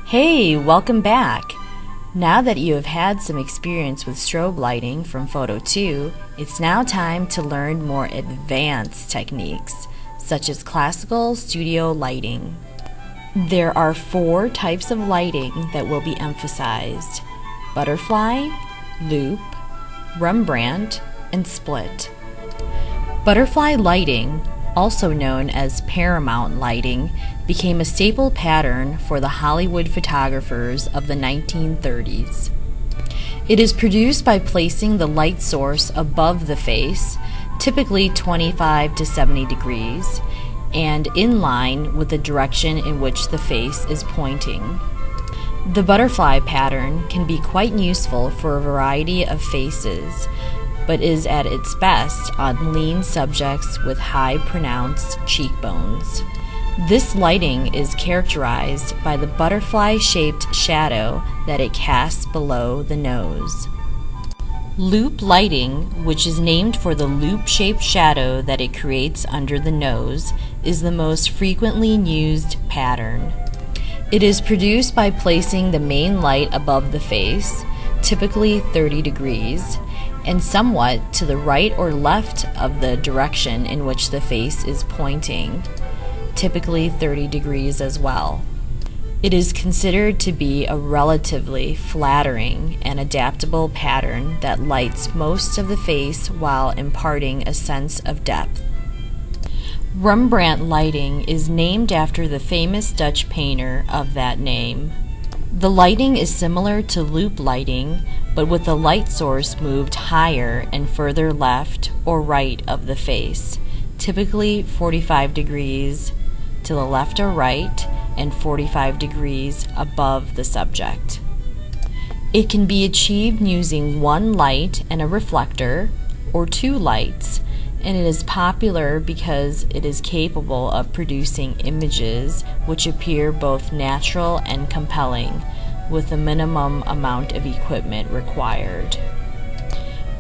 Hey, welcome back! Now that you have had some experience with strobe lighting from Photo 2, it's now time to learn more advanced techniques, such as classical studio lighting. There are 4 types of lighting that will be emphasized: butterfly, loop, Rembrandt, and split. Butterfly lighting, also known as paramount lighting, became a staple pattern for the Hollywood photographers of the 1930s. It is produced by placing the light source above the face, typically 25 to 70 degrees, and in line with the direction in which the face is pointing. The butterfly pattern can be quite useful for a variety of faces, but is at its best on lean subjects with high pronounced cheekbones. This lighting is characterized by the butterfly-shaped shadow that it casts below the nose. Loop lighting, which is named for the loop-shaped shadow that it creates under the nose, is the most frequently used pattern. It is produced by placing the main light above the face, typically 30 degrees, and somewhat to the right or left of the direction in which the face is pointing, typically 30 degrees as well. It is considered to be a relatively flattering and adaptable pattern that lights most of the face while imparting a sense of depth. Rembrandt lighting is named after the famous Dutch painter of that name. The lighting is similar to loop lighting, but with the light source moved higher and further left or right of the face, typically 45 degrees to the left or right and 45 degrees above the subject. It can be achieved using one light and a reflector, or 2 lights, and it is popular because it is capable of producing images which appear both natural and compelling, with a minimum amount of equipment required.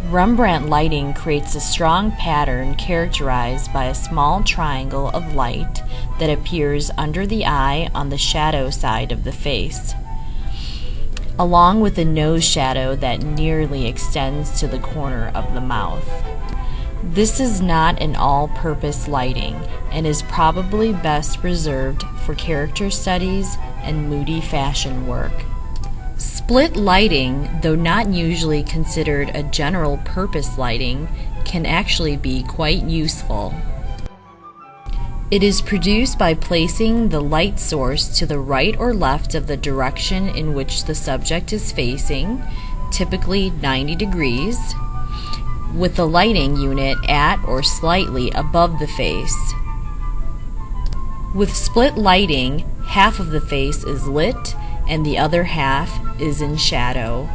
Rembrandt lighting creates a strong pattern characterized by a small triangle of light that appears under the eye on the shadow side of the face, along with a nose shadow that nearly extends to the corner of the mouth. This is not an all-purpose lighting and is probably best reserved for character studies and moody fashion work. Split lighting, though not usually considered a general-purpose lighting, can actually be quite useful. It is produced by placing the light source to the right or left of the direction in which the subject is facing, typically 90 degrees, with the lighting unit at or slightly above the face. With split lighting, half of the face is lit and the other half is in shadow.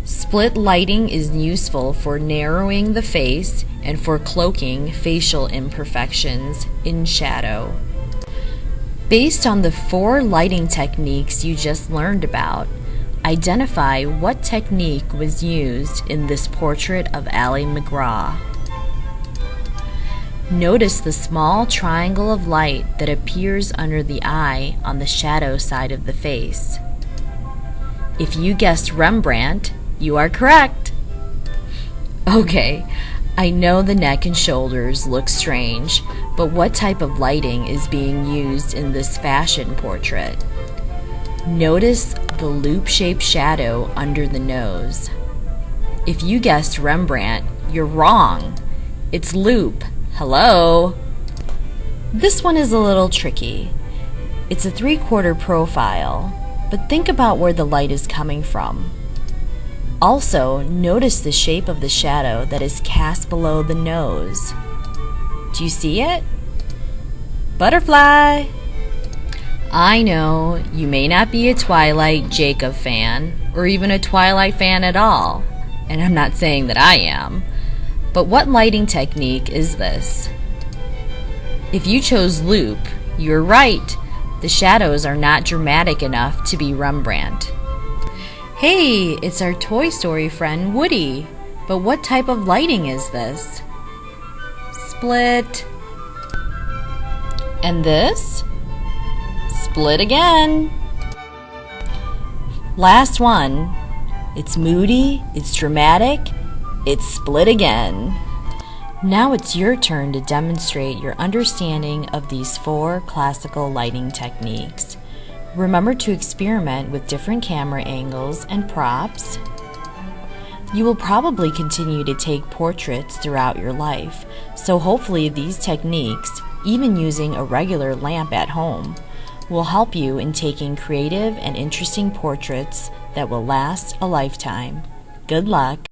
Split lighting is useful for narrowing the face and for cloaking facial imperfections in shadow. Based on the 4 lighting techniques you just learned about, identify what technique was used in this portrait of Ali MacGraw. Notice the small triangle of light that appears under the eye on the shadow side of the face. If you guessed Rembrandt, you are correct! Okay, I know the neck and shoulders look strange, but what type of lighting is being used in this fashion portrait? Notice the loop-shaped shadow under the nose. If you guessed Rembrandt, you're wrong. It's loop. Hello? This one is a little tricky. It's a 3/4 profile, but think about where the light is coming from. Also, notice the shape of the shadow that is cast below the nose. Do you see it? Butterfly! I know you may not be a Twilight Jacob fan, or even a Twilight fan at all, and I'm not saying that I am, but what lighting technique is this? If you chose loop, you're right. The shadows are not dramatic enough to be Rembrandt. Hey, it's our Toy Story friend Woody, but what type of lighting is this? Split. And this? split again. Last one. It's moody, it's dramatic, it's split again. Now it's your turn to demonstrate your understanding of these 4 classical lighting techniques. Remember to experiment with different camera angles and props. You will probably continue to take portraits throughout your life, so hopefully these techniques, even using a regular lamp at home, will help you in taking creative and interesting portraits that will last a lifetime. Good luck!